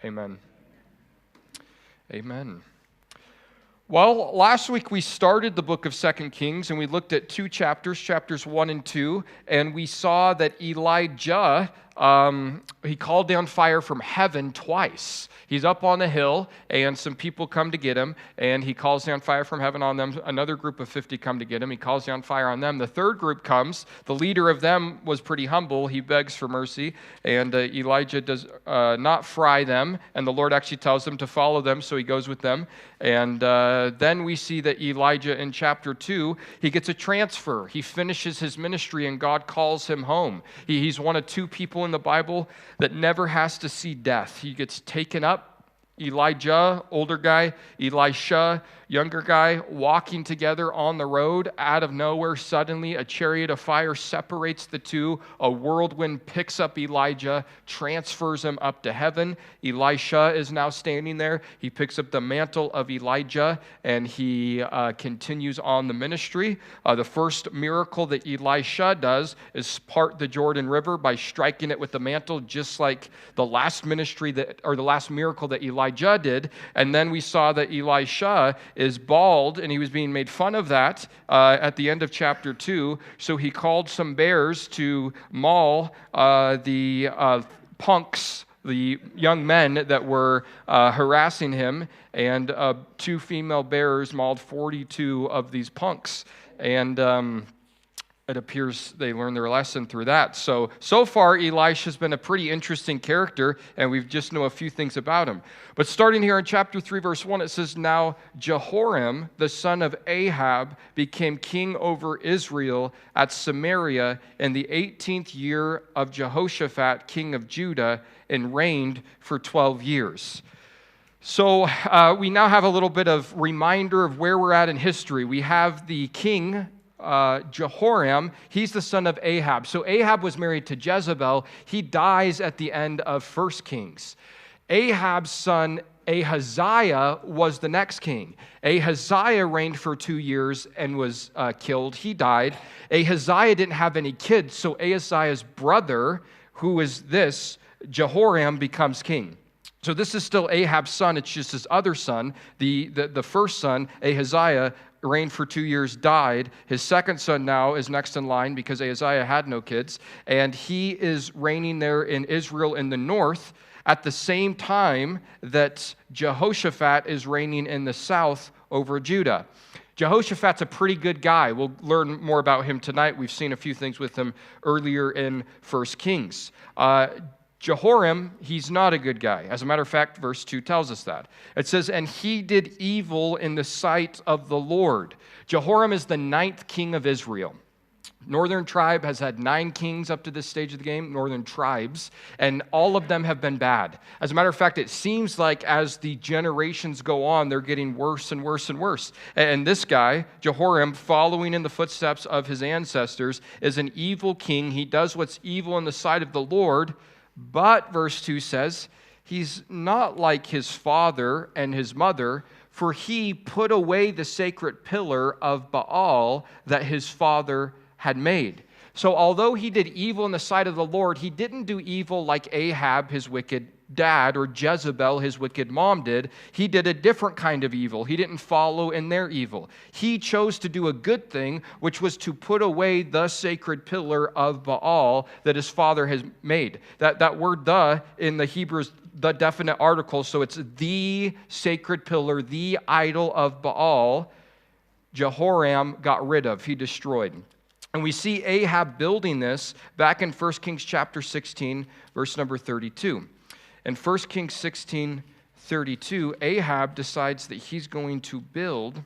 Amen. Amen. Well, last week we started the book of 2 Kings, and we looked at two chapters, chapters 1 and 2, and we saw that Elijah, he called down fire from heaven twice. He's up on a hill, and some people come to get him, and he calls down fire from heaven on them. Another group of 50 come to get him. He calls down fire on them. The third group comes. The leader of them was pretty humble. He begs for mercy, and Elijah does not fry them, and the Lord actually tells him to follow them, so he goes with them. And then we see that Elijah in chapter 2, he gets a transfer. He finishes his ministry, and God calls him home. He's one of two people in the Bible that never has to see death. He gets taken up. Elijah, older guy, Elisha, younger guy, walking together on the road. Out of nowhere, suddenly a chariot of fire separates the two. A whirlwind picks up Elijah, transfers him up to heaven. Elisha is now standing there. He picks up the mantle of Elijah, and he continues on the ministry. The first miracle that Elisha does is part the Jordan River by striking it with the mantle, just like the last miracle that Elijah did. And then we saw that Elisha is bald, and he was being made fun of that at the end of chapter 2. So he called some bears to maul the punks, the young men that were harassing him, and two female bears mauled 42 of these punks. And it appears they learned their lesson through that. So far, Elisha's been a pretty interesting character, and we just know a few things about him. But starting here in chapter 3, verse 1, it says, "Now Jehoram, the son of Ahab, became king over Israel at Samaria in the 18th year of Jehoshaphat, king of Judah, and reigned for 12 years." So we now have a little bit of reminder of where we're at in history. We have the king, Jehoram. He's the son of Ahab. So Ahab was married to Jezebel. He dies at the end of 1 Kings. Ahab's son Ahaziah was the next king. Ahaziah reigned for 2 years and was killed. He died. Ahaziah didn't have any kids, so Ahaziah's brother, who is this, Jehoram, becomes king. So this is still Ahab's son. It's just his other son. The first son, Ahaziah, reigned for 2 years, died. His second son now is next in line because Ahaziah had no kids, and he is reigning there in Israel in the north at the same time that Jehoshaphat is reigning in the south over Judah. Jehoshaphat's a pretty good guy. We'll learn more about him tonight. We've seen a few things with him earlier in 1 Kings. Jehoram, he's not a good guy. As a matter of fact, verse 2 tells us that. It says, "And he did evil in the sight of the Lord." Jehoram is the 9th king of Israel. Northern tribe has had 9 kings up to this stage of the game, northern tribes, and all of them have been bad. As a matter of fact, it seems like as the generations go on, they're getting worse and worse and worse. And this guy, Jehoram, following in the footsteps of his ancestors, is an evil king. He does what's evil in the sight of the Lord. But, verse 2 says, he's not like his father and his mother, for he put away the sacred pillar of Baal that his father had made. So although he did evil in the sight of the Lord, he didn't do evil like Ahab, his wicked dad, or Jezebel, his wicked mom, did. He did a different kind of evil. He didn't follow in their evil. He chose to do a good thing, which was to put away the sacred pillar of Baal that his father has made. That word "the" in the Hebrew is the definite article, so it's the sacred pillar, the idol of Baal. Jehoram got rid of. He destroyed. And we see Ahab building this back in 1 Kings chapter 16, verse number 32. In 1 Kings 16:32, Ahab decides that he's going to build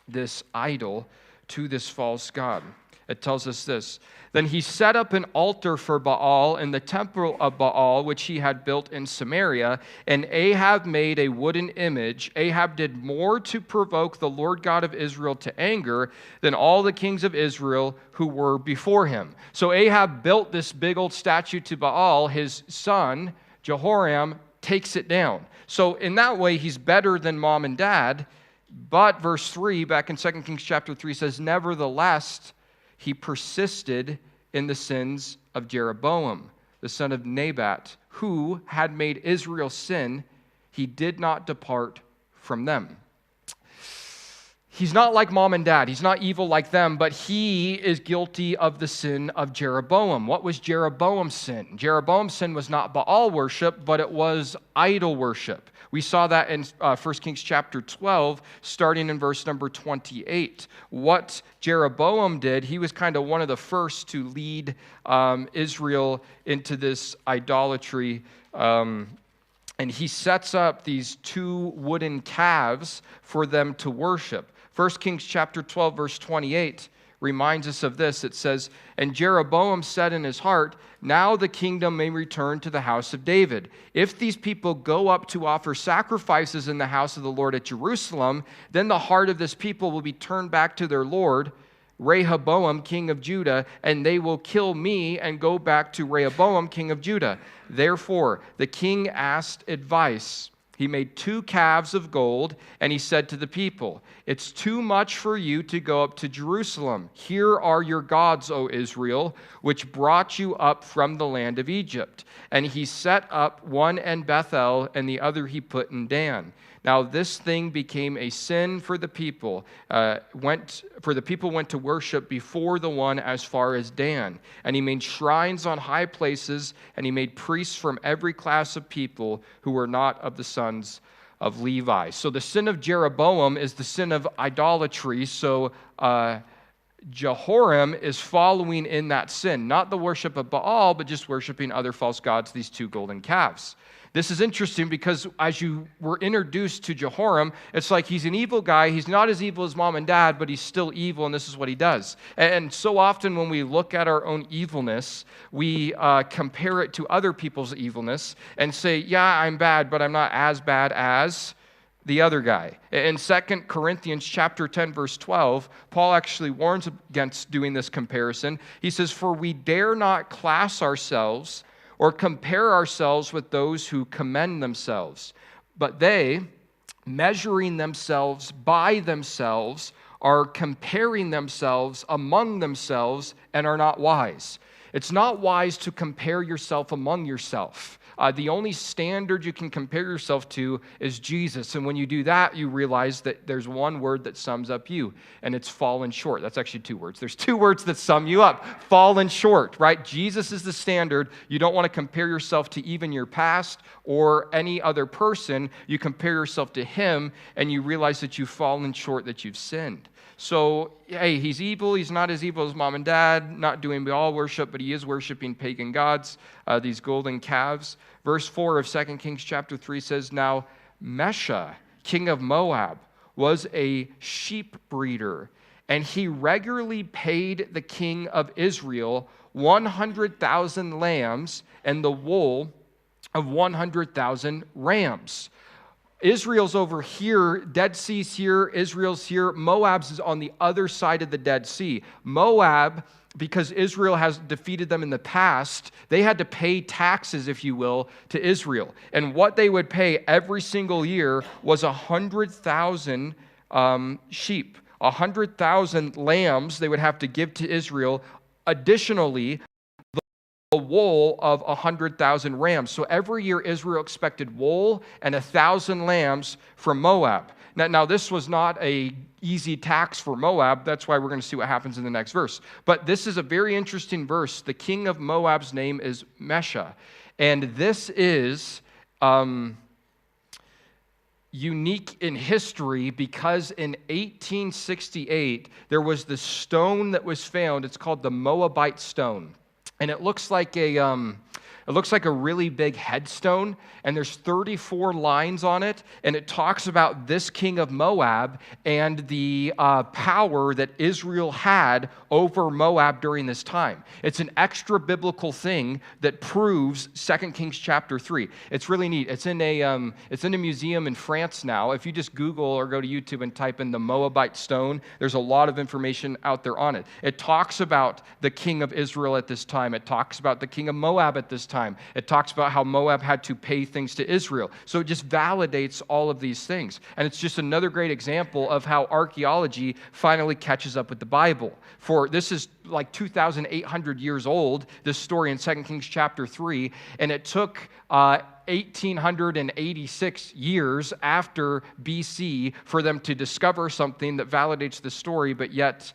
this idol to this false god. It tells us this: "Then he set up an altar for Baal in the temple of Baal, which he had built in Samaria, and Ahab made a wooden image. Ahab did more to provoke the Lord God of Israel to anger than all the kings of Israel who were before him." So Ahab built this big old statue to Baal. His son, Jehoram, takes it down. So in that way, he's better than mom and dad. But verse 3, back in 2 Kings chapter 3, says, "Nevertheless, he persisted in the sins of Jeroboam, the son of Nebat, who had made Israel sin, he did not depart from them. He's not like mom and dad. He's not evil like them, but he is guilty of the sin of Jeroboam. What was Jeroboam's sin? Jeroboam's sin was not Baal worship, but it was idol worship. We saw that in 1 Kings chapter 12, starting in verse number 28. What Jeroboam did, he was kind of one of the first to lead Israel into this idolatry. And he sets up these 2 wooden calves for them to worship. 1 Kings chapter 12, verse 28 reminds us of this. It says, "And Jeroboam said in his heart, 'Now the kingdom may return to the house of David. If these people go up to offer sacrifices in the house of the Lord at Jerusalem, then the heart of this people will be turned back to their Lord, Rehoboam, king of Judah, and they will kill me and go back to Rehoboam, king of Judah.' Therefore, the king asked advice. He made 2 calves of gold, and he said to the people, 'It's too much for you to go up to Jerusalem. Here are your gods, O Israel, which brought you up from the land of Egypt.' And he set up one in Bethel, and the other he put in Dan. Now this thing became a sin for the people. Went to worship before the one as far as Dan. And he made shrines on high places, and he made priests from every class of people who were not of the sons of Levi." So the sin of Jeroboam is the sin of idolatry. So Jehoram is following in that sin, not the worship of Baal, but just worshiping other false gods, these 2 golden calves. This is interesting because as you were introduced to Jehoram, it's like he's an evil guy. He's not as evil as mom and dad, but he's still evil, and this is what he does. And so often when we look at our own evilness, we compare it to other people's evilness and say, yeah, I'm bad, but I'm not as bad as the other guy. In 2 Corinthians chapter 10, verse 12, Paul actually warns against doing this comparison. He says, "For we dare not class ourselves or compare ourselves with those who commend themselves. But they, measuring themselves by themselves, are comparing themselves among themselves and are not wise." It's not wise to compare yourself among yourself. The only standard you can compare yourself to is Jesus. And when you do that, you realize that there's one word that sums up you, and it's fallen short. That's actually 2 words. There's 2 words that sum you up. Fallen short, right? Jesus is the standard. You don't want to compare yourself to even your past or any other person. You compare yourself to him, and you realize that you've fallen short, that you've sinned. So, hey, he's evil. He's not as evil as mom and dad, not doing Baal worship, but he is worshiping pagan gods, these golden calves. Verse 4 of 2 Kings chapter 3 says, "Now Mesha, king of Moab, was a sheep breeder, and he regularly paid the king of Israel 100,000 lambs and the wool of 100,000 rams." Israel's over here, Dead Sea's here, Israel's here, Moab's is on the other side of the Dead Sea. Moab, because Israel has defeated them in the past, they had to pay taxes, if you will, to Israel. And what they would pay every single year was 100,000 sheep, 100,000 lambs they would have to give to Israel. Additionally, the wool of 100,000 rams. So every year Israel expected wool and 1,000 lambs from Moab. Now this was not a easy tax for Moab. That's why we're going to see what happens in the next verse. But this is a very interesting verse. The king of Moab's name is Mesha. And this is unique in history because in 1868, there was this stone that was found. It's called the Moabite stone. And it looks like a really big headstone, and there's 34 lines on it, and it talks about this king of Moab and the power that Israel had over Moab during this time. It's an extra biblical thing that proves 2 Kings chapter 3. It's really neat. It's in a museum in France now. If you just Google or go to YouTube and type in the Moabite stone, there's a lot of information out there on it. It talks about the king of Israel at this time. It talks about the king of Moab at this time. It talks about how Moab had to pay things to Israel. So it just validates all of these things. And it's just another great example of how archaeology finally catches up with the Bible. For this is like 2,800 years old, this story in 2 Kings chapter 3, and it took 1,886 years after BC for them to discover something that validates the story, but yet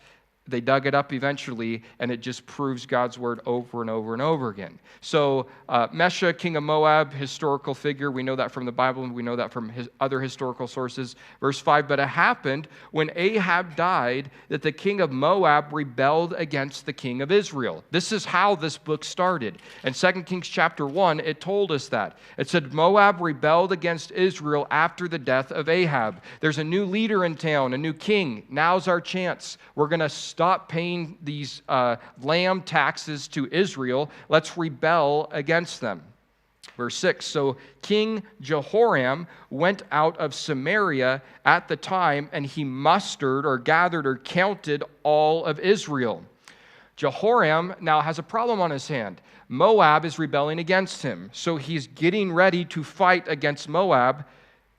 they dug it up eventually, and it just proves God's word over and over and over again. So Mesha, king of Moab, historical figure. We know that from the Bible, and we know that from other historical sources. Verse 5, but it happened when Ahab died that the king of Moab rebelled against the king of Israel. This is how this book started. In 2 Kings chapter 1, it told us that. It said, Moab rebelled against Israel after the death of Ahab. There's a new leader in town, a new king. Now's our chance. We're going to stop paying these lamb taxes to Israel. Let's rebel against them. Verse 6, so King Jehoram went out of Samaria at the time, and he mustered or gathered or counted all of Israel. Jehoram now has a problem on his hand. Moab is rebelling against him, so he's getting ready to fight against Moab.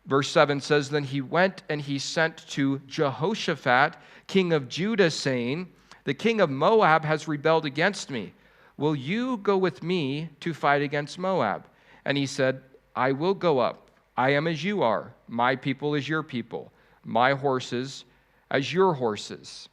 Verse 7 says, then he went and he sent to Jehoshaphat, king of Judah, saying, the king of Moab has rebelled against me. Will you go with me to fight against Moab? And he said, I will go up. I am as you are. My people as your people. My horses as your horses.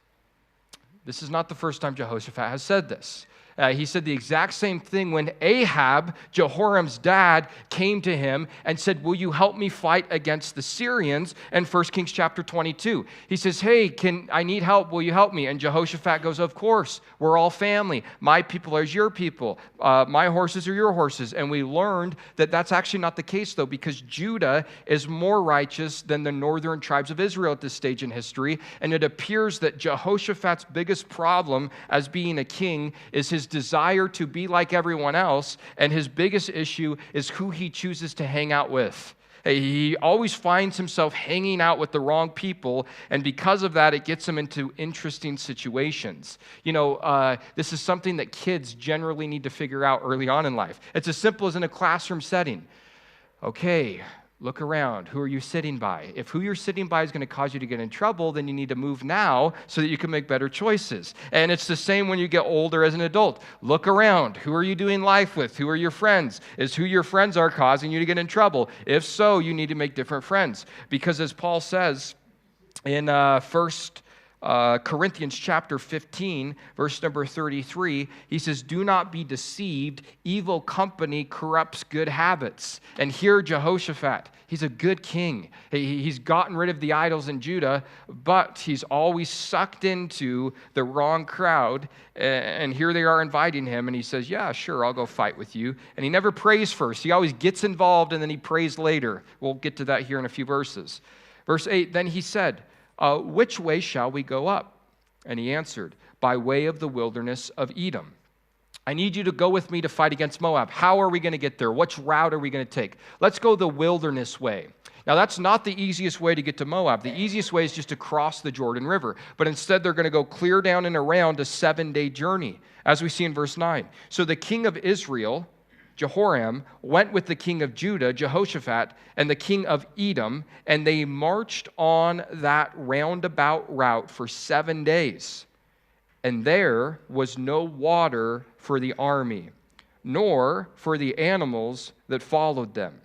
This is not the first time Jehoshaphat has said this. He said the exact same thing when Ahab, Jehoram's dad, came to him and said, will you help me fight against the Syrians? In 1 Kings chapter 22. He says, hey, I need help. Will you help me? And Jehoshaphat goes, of course. We're all family. My people are your people. My horses are your horses. And we learned that that's actually not the case, though, because Judah is more righteous than the northern tribes of Israel at this stage in history. And it appears that Jehoshaphat's biggest problem as being a king is his desire to be like everyone else, and his biggest issue is who he chooses to hang out with. He always finds himself hanging out with the wrong people, and because of that, it gets him into interesting situations. You know, this is something that kids generally need to figure out early on in life. It's as simple as in a classroom setting. Okay, look around. Who are you sitting by? If who you're sitting by is going to cause you to get in trouble, then you need to move now so that you can make better choices. And it's the same when you get older as an adult. Look around. Who are you doing life with? Who are your friends? Is who your friends are causing you to get in trouble? If so, you need to make different friends. Because as Paul says in 1 Corinthians chapter 15, verse number 33, he says, do not be deceived. Evil company corrupts good habits. And here Jehoshaphat, he's a good king. He's gotten rid of the idols in Judah, but he's always sucked into the wrong crowd. And here they are inviting him, and he says, yeah, sure, I'll go fight with you. And he never prays first. He always gets involved, and then he prays later. We'll get to that here in a few verses. Verse 8, then he said, which way shall we go up? And he answered, by way of the wilderness of Edom. I need you to go with me to fight against Moab. How are we going to get there? Which route are we going to take? Let's go the wilderness way. Now, that's not the easiest way to get to Moab. The easiest way is just to cross the Jordan River. But instead, they're going to go clear down and around a 7-day journey, as we see in verse 9. So the king of Israel, Jehoram, went with the king of Judah, Jehoshaphat, and the king of Edom, and they marched on that roundabout route for 7 days. And there was no water for the army, nor for the animals that followed them.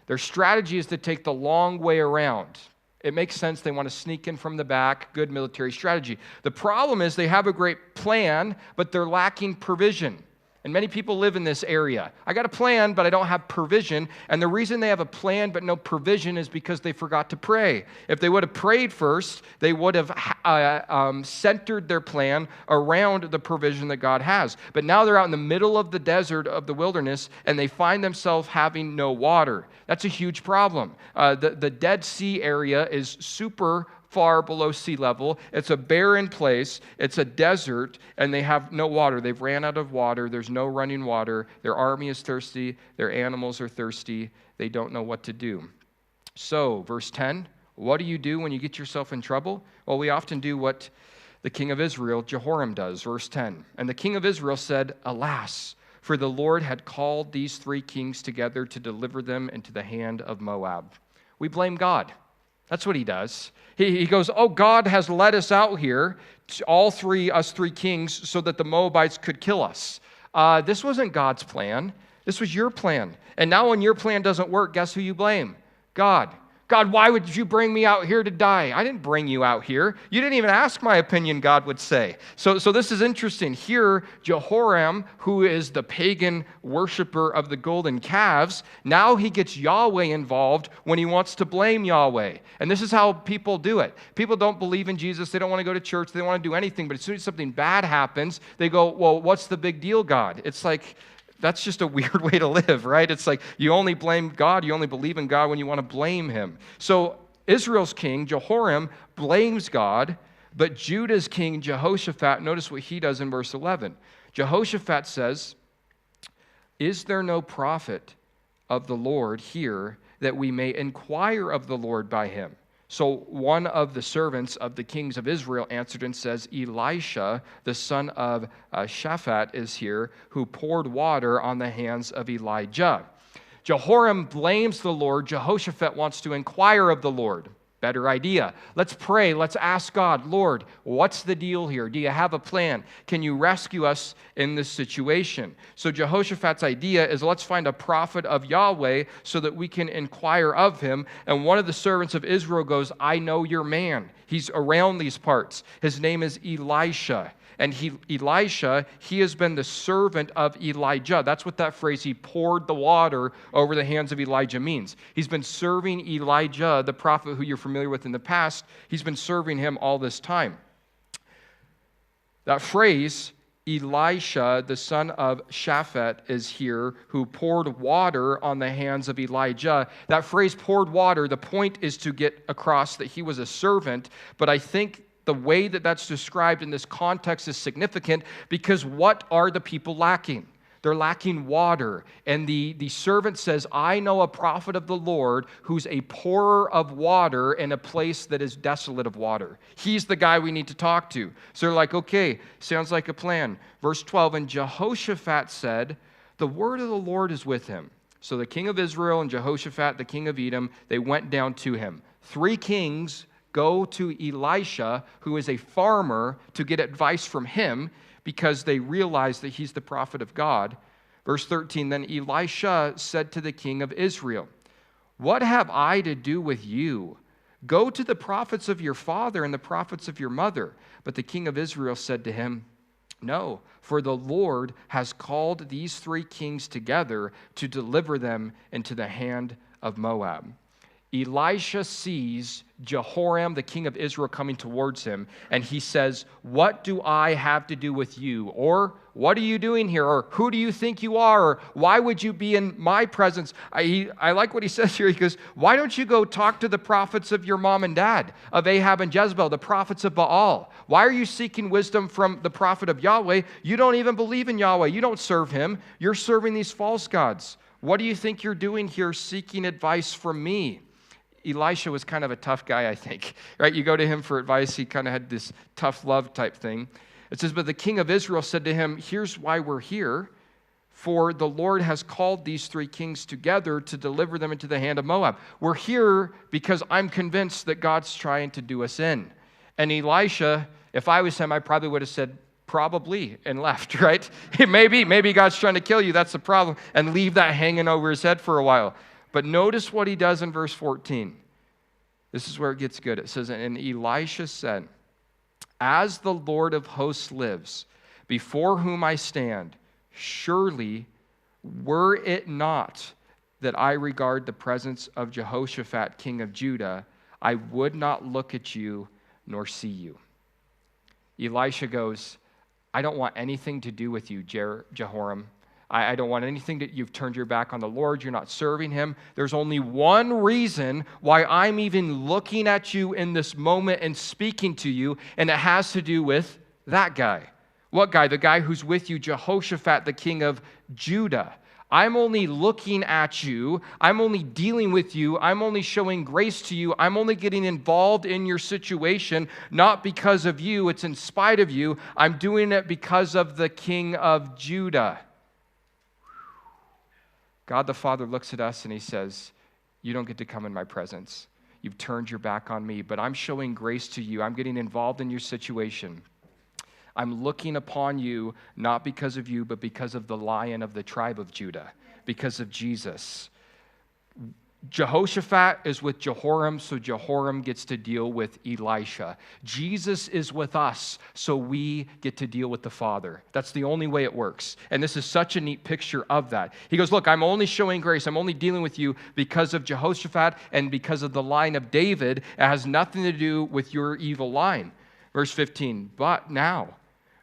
Their strategy is to take the long way around. It makes sense. They want to sneak in from the back. Good military strategy. The problem is they have a great plan, but they're lacking provision. And many people live in this area. I got a plan, but I don't have provision. And the reason they have a plan but no provision is because they forgot to pray. If they would have prayed first, they would have centered their plan around the provision that God has. But now they're out in the middle of the desert of the wilderness, and they find themselves having no water. That's a huge problem. The Dead Sea area is super far below sea level. It's a barren place. It's a desert, and they have no water. They've ran out of water. There's no running water. Their army is thirsty. Their animals are thirsty. They don't know what to do. So, verse 10, what do you do when you get yourself in trouble? Well, we often do what the king of Israel, Jehoram, does. Verse 10, and the king of Israel said, alas, for the Lord had called these three kings together to deliver them into the hand of Moab. We blame God. That's what he does. He goes, oh, God has led us out here, us three kings, so that the Moabites could kill us. This wasn't God's plan. This was your plan. And now when your plan doesn't work, guess who you blame? God. God, why would you bring me out here to die? I didn't bring you out here. You didn't even ask my opinion, God would say. So this is interesting. Here, Jehoram, who is the pagan worshiper of the golden calves, now he gets Yahweh involved when he wants to blame Yahweh. And this is how people do it. People don't believe in Jesus. They don't want to go to church. They don't want to do anything. But as soon as something bad happens, they go, well, what's the big deal, God? It's like, that's just a weird way to live, right? It's like you only blame God, you only believe in God when you want to blame him. So Israel's king, Jehoram, blames God, but Judah's king, Jehoshaphat, notice what he does in verse 11. Jehoshaphat says, is there no prophet of the Lord here that we may inquire of the Lord by him? So one of the servants of the kings of Israel answered and says, Elisha, the son of Shaphat, is here, who poured water on the hands of Elijah. Jehoram blames the Lord. Jehoshaphat wants to inquire of the Lord. Better idea. Let's pray. Let's ask God, Lord, what's the deal here? Do you have a plan? Can you rescue us in this situation? So Jehoshaphat's idea is let's find a prophet of Yahweh so that we can inquire of him. And one of the servants of Israel goes, I know your man. He's around these parts. His name is Elisha. And Elisha, he has been the servant of Elijah. That's what that phrase, he poured the water over the hands of Elijah, means. He's been serving Elijah, the prophet who you're familiar with in the past. He's been serving him all this time. That phrase, Elisha, the son of Shaphat, is here, who poured water on the hands of Elijah. That phrase, poured water, the point is to get across that he was a servant, but I think the way that that's described in this context is significant because what are the people lacking? They're lacking water. And the servant says, I know a prophet of the Lord who's a pourer of water in a place that is desolate of water. He's the guy we need to talk to. So they're like, okay, sounds like a plan. Verse 12, and Jehoshaphat said, the word of the Lord is with him. So the king of Israel and Jehoshaphat, the king of Edom, they went down to him. 3 kings go to Elisha, who is a farmer, to get advice from him because they realize that he's the prophet of God. Verse 13, then Elisha said to the king of Israel, what have I to do with you? Go to the prophets of your father and the prophets of your mother. But the king of Israel said to him, no, for the Lord has called these 3 kings together to deliver them into the hand of Moab. Elisha sees Jehoram, the king of Israel, coming towards him, and he says, what do I have to do with you? Or, what are you doing here? Or, who do you think you are? Or, why would you be in my presence? I like what he says here. He goes, why don't you go talk to the prophets of your mom and dad, of Ahab and Jezebel, the prophets of Baal? Why are you seeking wisdom from the prophet of Yahweh? You don't even believe in Yahweh. You don't serve him. You're serving these false gods. What do you think you're doing here seeking advice from me? Elisha was kind of a tough guy, I think, right? You go to him for advice. He kind of had this tough love type thing. It says, but the king of Israel said to him, here's why we're here. For the Lord has called these 3 kings together to deliver them into the hand of Moab. We're here because I'm convinced that God's trying to do us in. And Elisha, if I was him, I probably would have said, probably, and left, right? Maybe God's trying to kill you. That's the problem. And leave that hanging over his head for a while. But notice what he does in verse 14. This is where it gets good. It says, and Elisha said, as the Lord of hosts lives, before whom I stand, surely were it not that I regard the presence of Jehoshaphat, king of Judah, I would not look at you nor see you. Elisha goes, I don't want anything to do with you, Jehoram. I don't want anything that you've turned your back on the Lord. You're not serving him. There's only one reason why I'm even looking at you in this moment and speaking to you, and it has to do with that guy. What guy? The guy who's with you, Jehoshaphat, the king of Judah. I'm only looking at you. I'm only dealing with you. I'm only showing grace to you. I'm only getting involved in your situation, not because of you. It's in spite of you. I'm doing it because of the king of Judah. God the Father looks at us and he says, you don't get to come in my presence. You've turned your back on me, but I'm showing grace to you. I'm getting involved in your situation. I'm looking upon you, not because of you, but because of the Lion of the tribe of Judah, because of Jesus. Jehoshaphat is with Jehoram, so Jehoram gets to deal with Elisha. Jesus is with us, so we get to deal with the Father. That's the only way it works. And this is such a neat picture of that. He goes, look, I'm only showing grace. I'm only dealing with you because of Jehoshaphat and because of the line of David. It has nothing to do with your evil line. Verse 15, but now,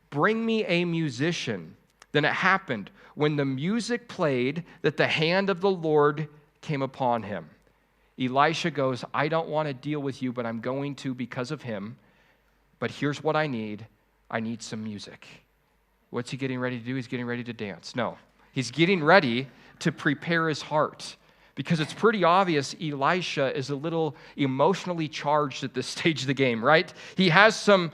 bring me a musician. Then it happened, when the music played, that the hand of the Lord came upon him. Elisha goes, I don't want to deal with you, but I'm going to because of him. But here's what I need. I need some music. What's he getting ready to do? He's getting ready to dance. No, he's getting ready to prepare his heart, because it's pretty obvious Elisha is a little emotionally charged at this stage of the game, right? He has some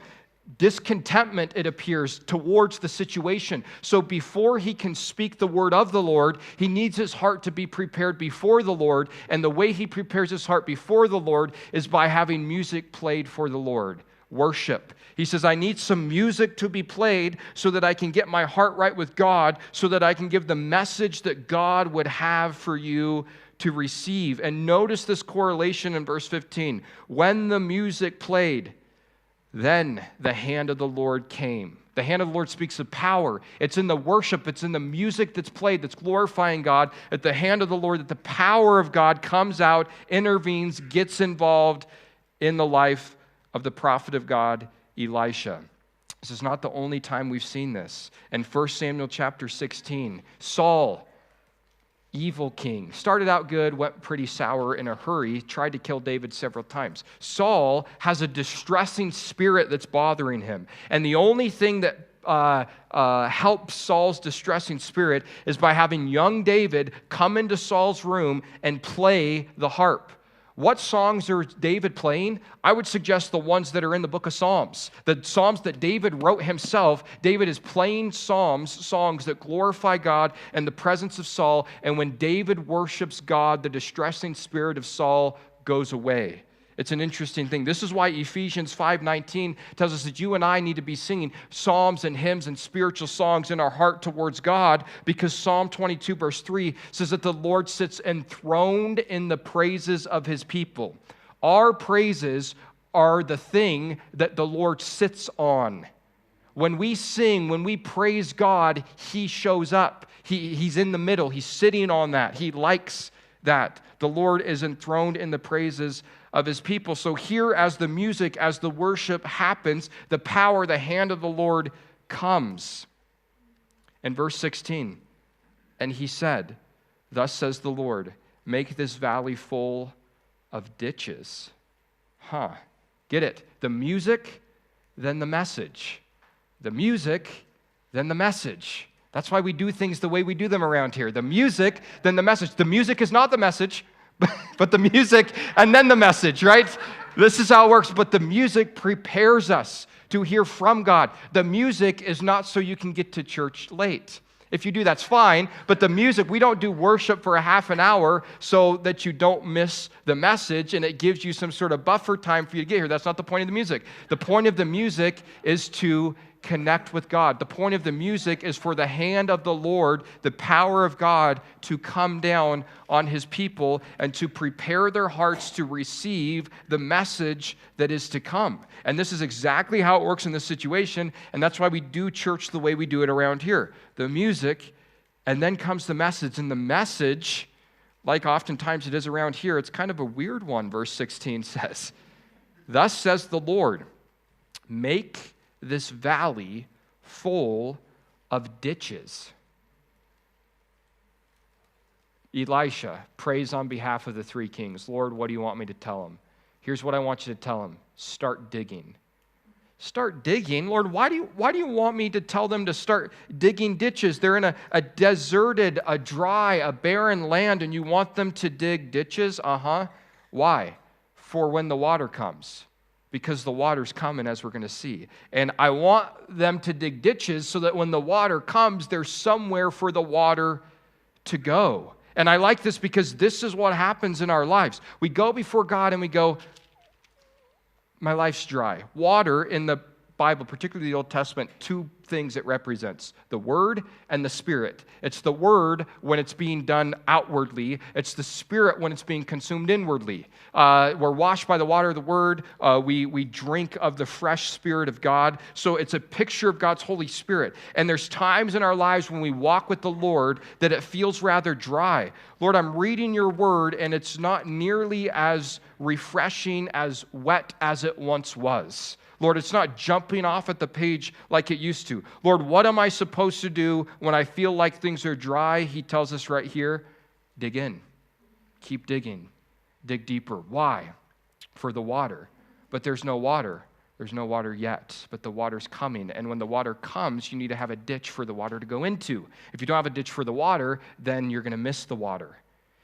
discontentment, it appears, towards the situation. So before he can speak the word of the Lord, he needs his heart to be prepared before the Lord. And the way he prepares his heart before the Lord is by having music played for the Lord. Worship. He says, I need some music to be played so that I can get my heart right with God, so that I can give the message that God would have for you to receive. And notice this correlation in verse 15. When the music played, then the hand of the Lord came. The hand of the Lord speaks of power. It's in the worship, it's in the music that's played that's glorifying God. At the hand of the Lord, that the power of God comes out, intervenes, gets involved in the life of the prophet of God, Elisha. This is not the only time we've seen this. In 1 Samuel chapter 16, Saul, evil king, started out good, went pretty sour in a hurry, tried to kill David several times. Saul has a distressing spirit that's bothering him. And the only thing that helps Saul's distressing spirit is by having young David come into Saul's room and play the harp. What songs are David playing? I would suggest the ones that are in the book of Psalms. The Psalms that David wrote himself. David is playing songs that glorify God in the presence of Saul. And when David worships God, the distressing spirit of Saul goes away. It's an interesting thing. This is why Ephesians 5:19 tells us that you and I need to be singing psalms and hymns and spiritual songs in our heart towards God, because Psalm 22 verse 3 says that the Lord sits enthroned in the praises of his people. Our praises are the thing that the Lord sits on. When we sing, when we praise God, he shows up. He's in the middle. He's sitting on that. He likes that. The Lord is enthroned in the praises of his people. So here, as the music, as the worship happens, the power, the hand of the Lord comes. In verse 16, and he said, thus says the Lord, make this valley full of ditches. Get it? The music, then the message. The music, then the message. That's why we do things the way we do them around here. The music, then the message. The music is not the message, but the music and then the message, right? This is how it works. But the music prepares us to hear from God. The music is not so you can get to church late. If you do, that's fine. But the music, we don't do worship for a half an hour so that you don't miss the message and it gives you some sort of buffer time for you to get here. That's not the point of the music. The point of the music is to connect with God. The point of the music is for the hand of the Lord, the power of God, to come down on his people and to prepare their hearts to receive the message that is to come. And this is exactly how it works in this situation, and that's why we do church the way we do it around here. The music, and then comes the message. And the message, like oftentimes it is around here, it's kind of a weird one. Verse 16 says, thus says the Lord, make this valley full of ditches. Elisha prays on behalf of the three kings. Lord, what do you want me to tell them? Here's what I want you to tell them. Start digging. Start digging? Lord, why do you want me to tell them to start digging ditches? They're in a deserted, a dry, a barren land, and you want them to dig ditches? Why? For when the water comes. Because the water's coming, as we're going to see. And I want them to dig ditches so that when the water comes, there's somewhere for the water to go. And I like this because this is what happens in our lives. We go before God and we go, my life's dry. Water in the Bible, particularly the Old Testament, two things it represents: the Word and the Spirit. It's the Word when it's being done outwardly. It's the Spirit when it's being consumed inwardly. We're washed by the water of the Word. We drink of the fresh Spirit of God. So it's a picture of God's Holy Spirit. And there's times in our lives when we walk with the Lord that it feels rather dry. Lord, I'm reading your Word, and it's not nearly as refreshing, as wet as it once was. Lord, it's not jumping off at the page like it used to. Lord, what am I supposed to do when I feel like things are dry? He tells us right here, dig in. Keep digging. Dig deeper. Why? For the water. But there's no water. There's no water yet, but the water's coming. And when the water comes, you need to have a ditch for the water to go into. If you don't have a ditch for the water, then you're going to miss the water.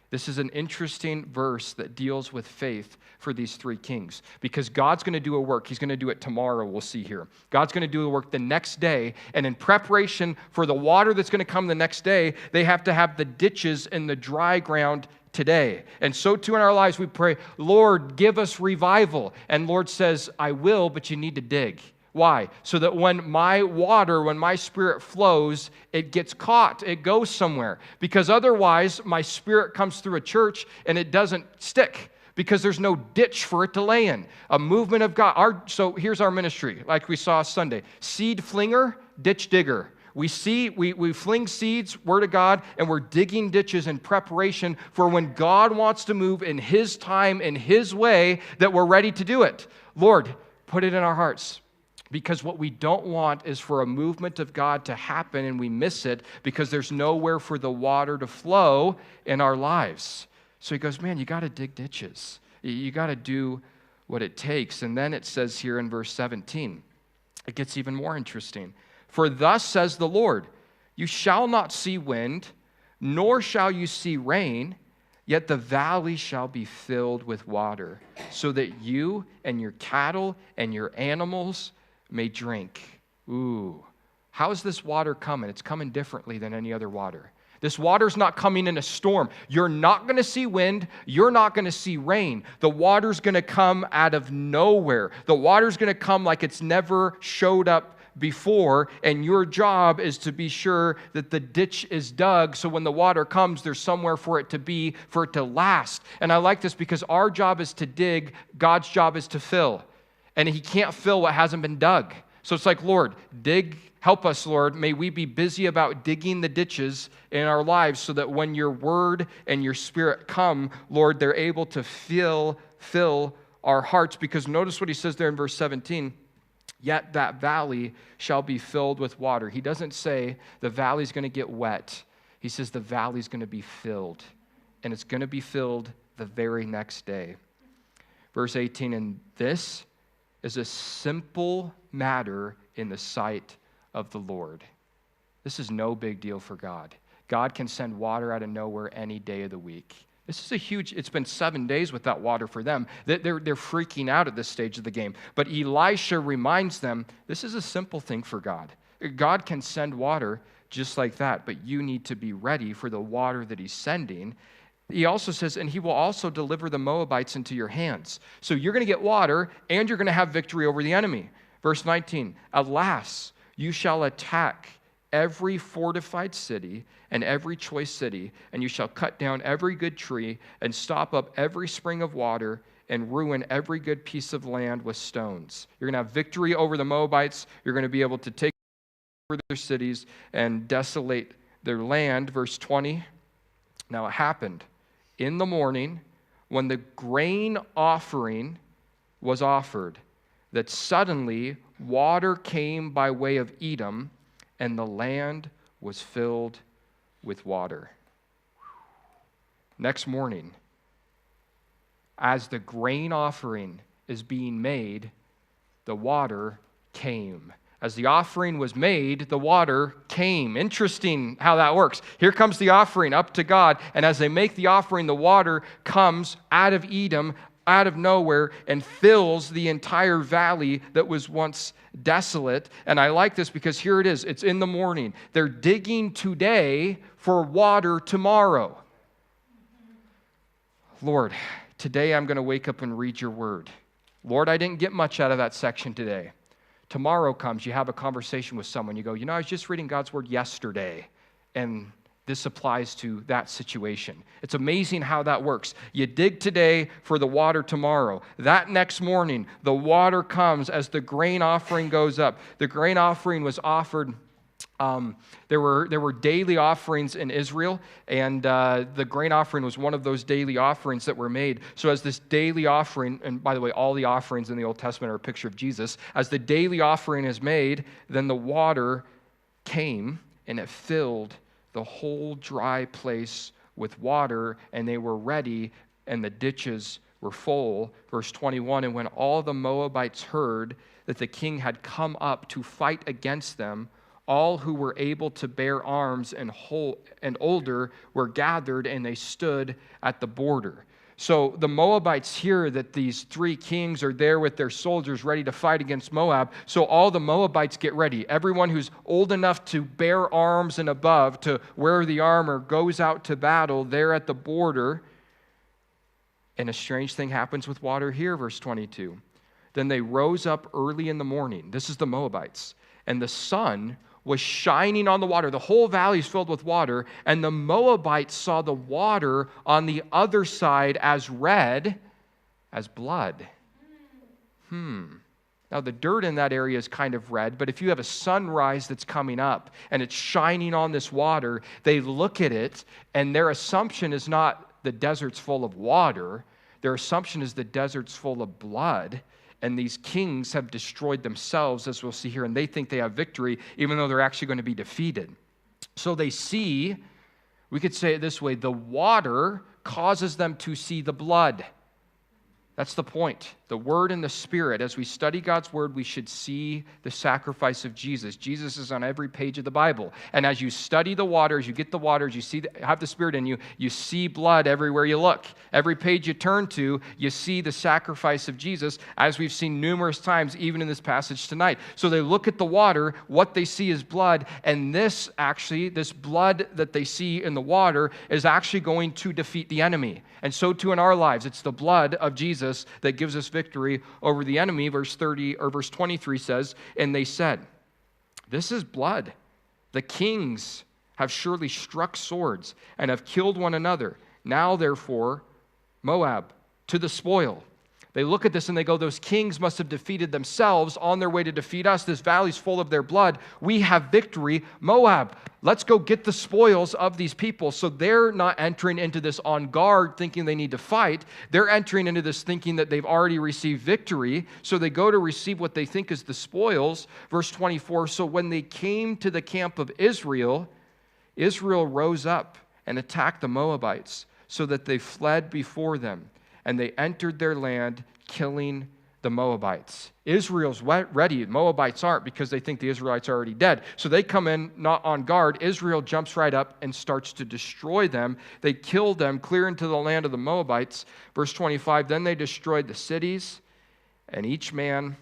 This is an interesting verse that deals with faith for these three kings, because God's going to do a work. He's going to do it tomorrow, we'll see here. God's going to do the work the next day, and in preparation for the water that's going to come the next day, they have to have the ditches in the dry ground today. And so too in our lives, we pray, Lord, give us revival. And Lord says, I will, but you need to dig. Why? So that when my water, when my Spirit flows, it gets caught. It goes somewhere. Because otherwise, my Spirit comes through a church and it doesn't stick because there's no ditch for it to lay in. A movement of God. So here's our ministry, like we saw Sunday. Seed flinger, ditch digger. We fling seeds, word of God, and we're digging ditches in preparation for when God wants to move in His time, in His way, that we're ready to do it. Lord, put it in our hearts. Because what we don't want is for a movement of God to happen and we miss it because there's nowhere for the water to flow in our lives. So he goes, man, you got to dig ditches. You got to do what it takes. And then it says here in verse 17, it gets even more interesting. For thus says the Lord, you shall not see wind, nor shall you see rain, yet the valley shall be filled with water, so that you and your cattle and your animals may drink. Ooh, how is this water coming? It's coming differently than any other water. This water's not coming in a storm. You're not going to see wind. You're not going to see rain. The water's going to come out of nowhere. The water's going to come like it's never showed up before, and your job is to be sure that the ditch is dug so when the water comes, there's somewhere for it to be, for it to last. And I like this because our job is to dig, God's job is to fill. And He can't fill what hasn't been dug. So it's like, Lord, dig, help us, Lord. May we be busy about digging the ditches in our lives so that when your word and your Spirit come, Lord, they're able to fill our hearts. Because notice what he says there in verse 17. Yet that valley shall be filled with water. He doesn't say the valley's going to get wet. He says the valley's going to be filled. And it's going to be filled the very next day. Verse 18, and this is a simple matter in the sight of the Lord. This is no big deal for God. God can send water out of nowhere any day of the week. This is a huge, it's been 7 days without water for them. They're freaking out at this stage of the game. But Elisha reminds them, this is a simple thing for God. God can send water just like that, but you need to be ready for the water that He's sending. He also says, and He will also deliver the Moabites into your hands. So you're going to get water, and you're going to have victory over the enemy. Verse 19, alas, you shall attack every fortified city and every choice city, and you shall cut down every good tree and stop up every spring of water and ruin every good piece of land with stones. You're going to have victory over the Moabites. You're going to be able to take over their cities and desolate their land. Verse 20, now it happened in the morning when the grain offering was offered that suddenly water came by way of Edom, and the land was filled with water. Next morning, as the grain offering is being made, the water came. As the offering was made, the water came. Interesting how that works. Here comes the offering up to God, and as they make the offering, the water comes out of Edom, out of nowhere, and fills the entire valley that was once desolate. And I like this because here it is. It's in the morning. They're digging today for water tomorrow. Lord, today I'm going to wake up and read your word. Lord, I didn't get much out of that section today. Tomorrow comes, you have a conversation with someone. You go, I was just reading God's word yesterday, and this applies to that situation. It's amazing how that works. You dig today for the water tomorrow. That next morning, the water comes as the grain offering goes up. The grain offering was offered. There were daily offerings in Israel, and the grain offering was one of those daily offerings that were made. So as this daily offering, and by the way, all the offerings in the Old Testament are a picture of Jesus, as the daily offering is made, then the water came and it filled the whole dry place with water, and they were ready, and the ditches were full. Verse 21, and when all the Moabites heard that the king had come up to fight against them, all who were able to bear arms and older were gathered, and they stood at the border. So the Moabites hear that these three kings are there with their soldiers ready to fight against Moab. So all the Moabites get ready. Everyone who's old enough to bear arms and above, to wear the armor, goes out to battle there at the border. And a strange thing happens with water here, verse 22. Then they rose up early in the morning. This is the Moabites. And the sun was shining on the water. The whole valley is filled with water, and the Moabites saw the water on the other side as red as blood. Now, the dirt in that area is kind of red, but if you have a sunrise that's coming up and it's shining on this water, they look at it, and their assumption is not the desert's full of water. Their assumption is the desert's full of blood. And these kings have destroyed themselves, as we'll see here, and they think they have victory, even though they're actually going to be defeated. So they see, we could say it this way, the water causes them to see the blood. That's the point. The Word and the Spirit. As we study God's Word, we should see the sacrifice of Jesus. Jesus is on every page of the Bible. And as you study the waters, you get the waters, you see, have the Spirit in you, you see blood everywhere you look. Every page you turn to, you see the sacrifice of Jesus, as we've seen numerous times, even in this passage tonight. So they look at the water, what they see is blood, and this blood that they see in the water is actually going to defeat the enemy. And so too in our lives, it's the blood of Jesus that gives us victory over the enemy. Verse 23 says, and they said, this is blood. The kings have surely struck swords and have killed one another. Now, therefore, Moab, to the spoil. They look at this and they go, those kings must have defeated themselves on their way to defeat us. This valley's full of their blood. We have victory. Moab, let's go get the spoils of these people. So they're not entering into this on guard thinking they need to fight. They're entering into this thinking that they've already received victory. So they go to receive what they think is the spoils. Verse 24, so when they came to the camp of Israel, Israel rose up and attacked the Moabites so that they fled before them. And they entered their land, killing the Moabites. Israel's ready. Moabites aren't, because they think the Israelites are already dead. So they come in not on guard. Israel jumps right up and starts to destroy them. They kill them, clear into the land of the Moabites. Verse 25, then they destroyed the cities, and each man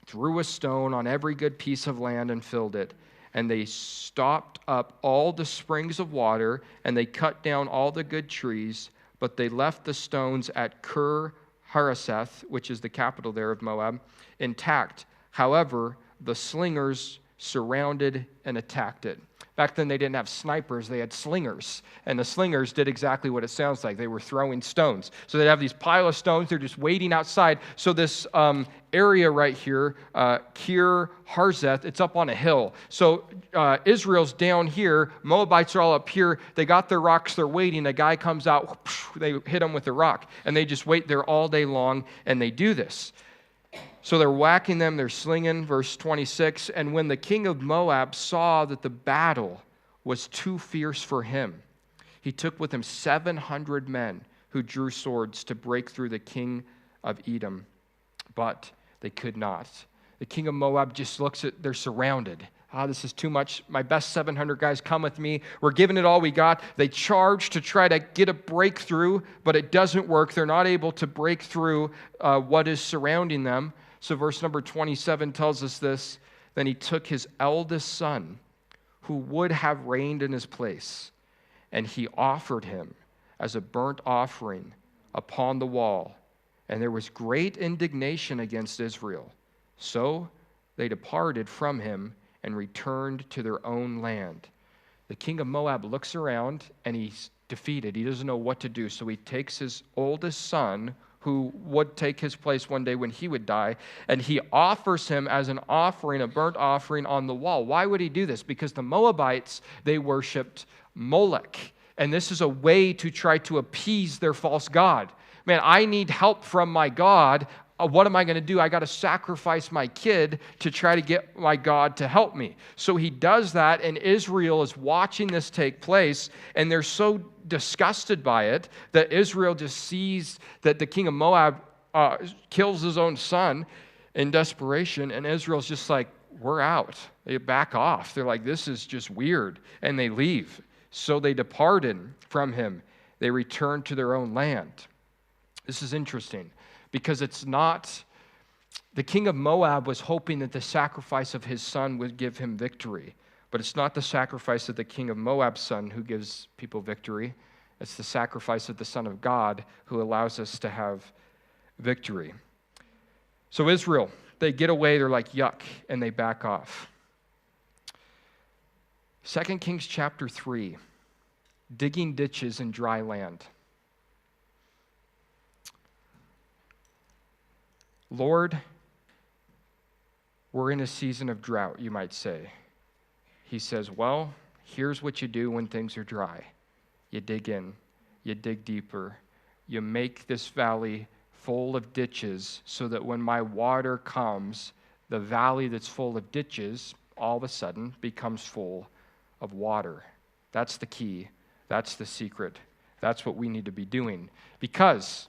threw a stone on every good piece of land and filled it. And they stopped up all the springs of water, and they cut down all the good trees, but they left the stones at Kir-Hareseth, which is the capital there of Moab, intact. However, the slingers surrounded and attacked it. Back then, they didn't have snipers, they had slingers. And the slingers did exactly what it sounds like. They were throwing stones. So they'd have these pile of stones, they're just waiting outside. So this area right here, Kir-Hareseth, it's up on a hill. So Israel's down here, Moabites are all up here. They got their rocks, they're waiting. A guy comes out, they hit him with a rock. And they just wait there all day long, and they do this. So they're whacking them, they're slinging, verse 26. And when the king of Moab saw that the battle was too fierce for him, he took with him 700 men who drew swords to break through the king of Edom. But they could not. The king of Moab just looks at, they're surrounded. This is too much. My best 700 guys come with me. We're giving it all we got. They charge to try to get a breakthrough, but it doesn't work. They're not able to break through what is surrounding them. So verse number 27 tells us this. Then he took his eldest son, who would have reigned in his place, and he offered him as a burnt offering upon the wall, and there was great indignation against Israel. So they departed from him and returned to their own land. The king of Moab looks around and he's defeated. He doesn't know what to do. So he takes his oldest son, who would take his place one day when he would die, and he offers him as an offering, a burnt offering on the wall. Why would he do this? Because the Moabites, they worshiped Molech. And this is a way to try to appease their false god. Man, I need help from my God. What am I going to do? I got to sacrifice my kid to try to get my God to help me. So he does that, and Israel is watching this take place, and they're so disgusted by it that Israel just sees that the king of Moab kills his own son in desperation, and Israel's just like, we're out. They back off. They're like, this is just weird, and they leave. So they departed from him. They returned to their own land. This is interesting, because it's not, the king of Moab was hoping that the sacrifice of his son would give him victory. But it's not the sacrifice of the king of Moab's son who gives people victory. It's the sacrifice of the Son of God who allows us to have victory. So Israel, they get away, they're like, yuck, and they back off. 2 Kings chapter 3, digging ditches in dry land. Lord, we're in a season of drought, you might say. He says, well, here's what you do when things are dry. You dig in, you dig deeper, you make this valley full of ditches so that when my water comes, the valley that's full of ditches all of a sudden becomes full of water. That's the key. That's the secret. That's what we need to be doing. Because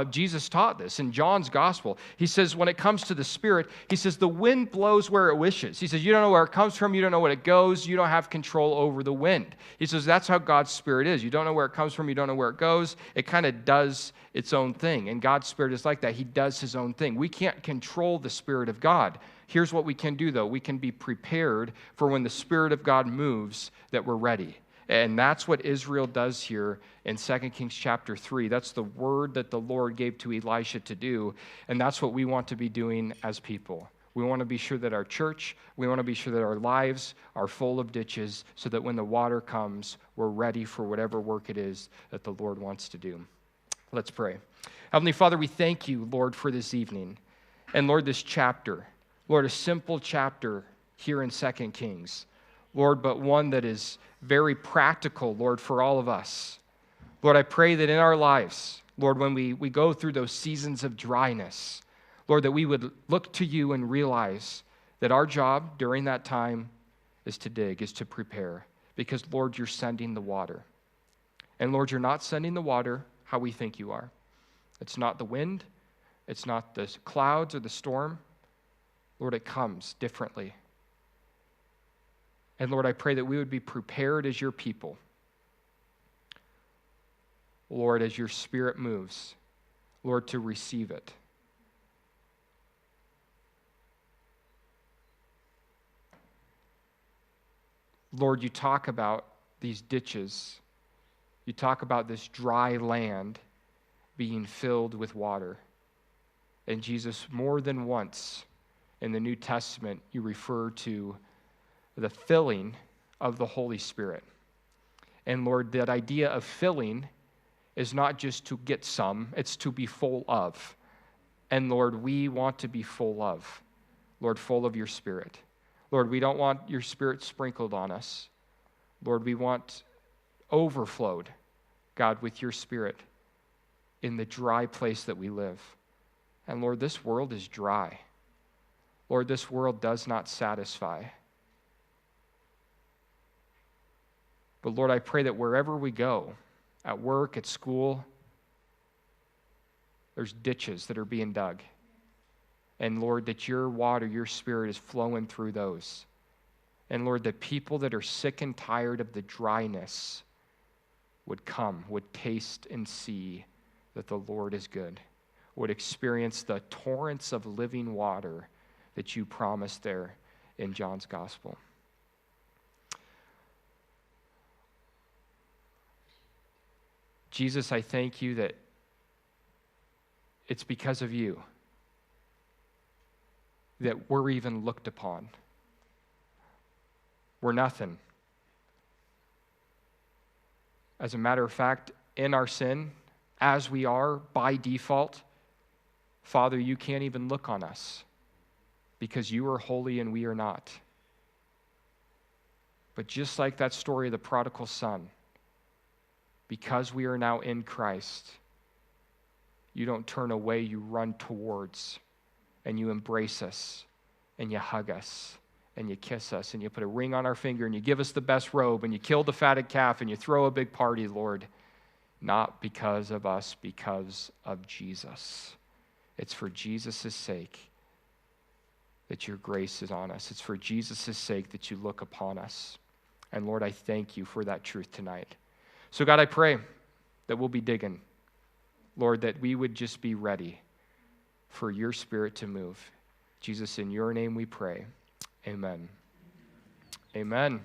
Jesus taught this in John's gospel. He says when it comes to the Spirit, he says the wind blows where it wishes. He says you don't know where it comes from, you don't know where it goes, you don't have control over the wind. He says that's how God's Spirit is. You don't know where it comes from, you don't know where it goes. It kind of does its own thing. And God's Spirit is like that. He does his own thing. We can't control the Spirit of God. Here's what we can do, though. We can be prepared for when the Spirit of God moves, that we're ready. And that's what Israel does here in 2 Kings chapter 3. That's the word that the Lord gave to Elisha to do. And that's what we want to be doing as people. We want to be sure that our church, we want to be sure that our lives are full of ditches so that when the water comes, we're ready for whatever work it is that the Lord wants to do. Let's pray. Heavenly Father, we thank you, Lord, for this evening. And Lord, this chapter. Lord, a simple chapter here in 2 Kings. Lord, but one that is very practical, Lord, for all of us. Lord, I pray that in our lives, Lord, when we go through those seasons of dryness, Lord, that we would look to you and realize that our job during that time is to dig, is to prepare, because, Lord, you're sending the water. And, Lord, you're not sending the water how we think you are. It's not the wind. It's not the clouds or the storm. Lord, it comes differently. And Lord, I pray that we would be prepared as your people. Lord, as your Spirit moves, Lord, to receive it. Lord, you talk about these ditches. You talk about this dry land being filled with water. And Jesus, more than once in the New Testament, you refer to the filling of the Holy Spirit. And Lord, that idea of filling is not just to get some, it's to be full of. And Lord, we want to be full of. Lord, full of your Spirit. Lord, we don't want your Spirit sprinkled on us. Lord, we want overflowed, God, with your Spirit in the dry place that we live. And Lord, this world is dry. Lord, this world does not satisfy. But Lord, I pray that wherever we go, at work, at school, there's ditches that are being dug. And Lord, that your water, your Spirit is flowing through those. And Lord, that people that are sick and tired of the dryness would come, would taste and see that the Lord is good, would experience the torrents of living water that you promised there in John's gospel. Jesus, I thank you that it's because of you that we're even looked upon. We're nothing. As a matter of fact, in our sin, as we are by default, Father, you can't even look on us because you are holy and we are not. But just like that story of the prodigal son, because we are now in Christ, you don't turn away, you run towards, and you embrace us, and you hug us, and you kiss us, and you put a ring on our finger, and you give us the best robe, and you kill the fatted calf, and you throw a big party, Lord. Not because of us, because of Jesus. It's for Jesus' sake that your grace is on us. It's for Jesus' sake that you look upon us. And Lord, I thank you for that truth tonight. So God, I pray that we'll be digging. Lord, that we would just be ready for your Spirit to move. Jesus, in your name we pray. Amen. Amen.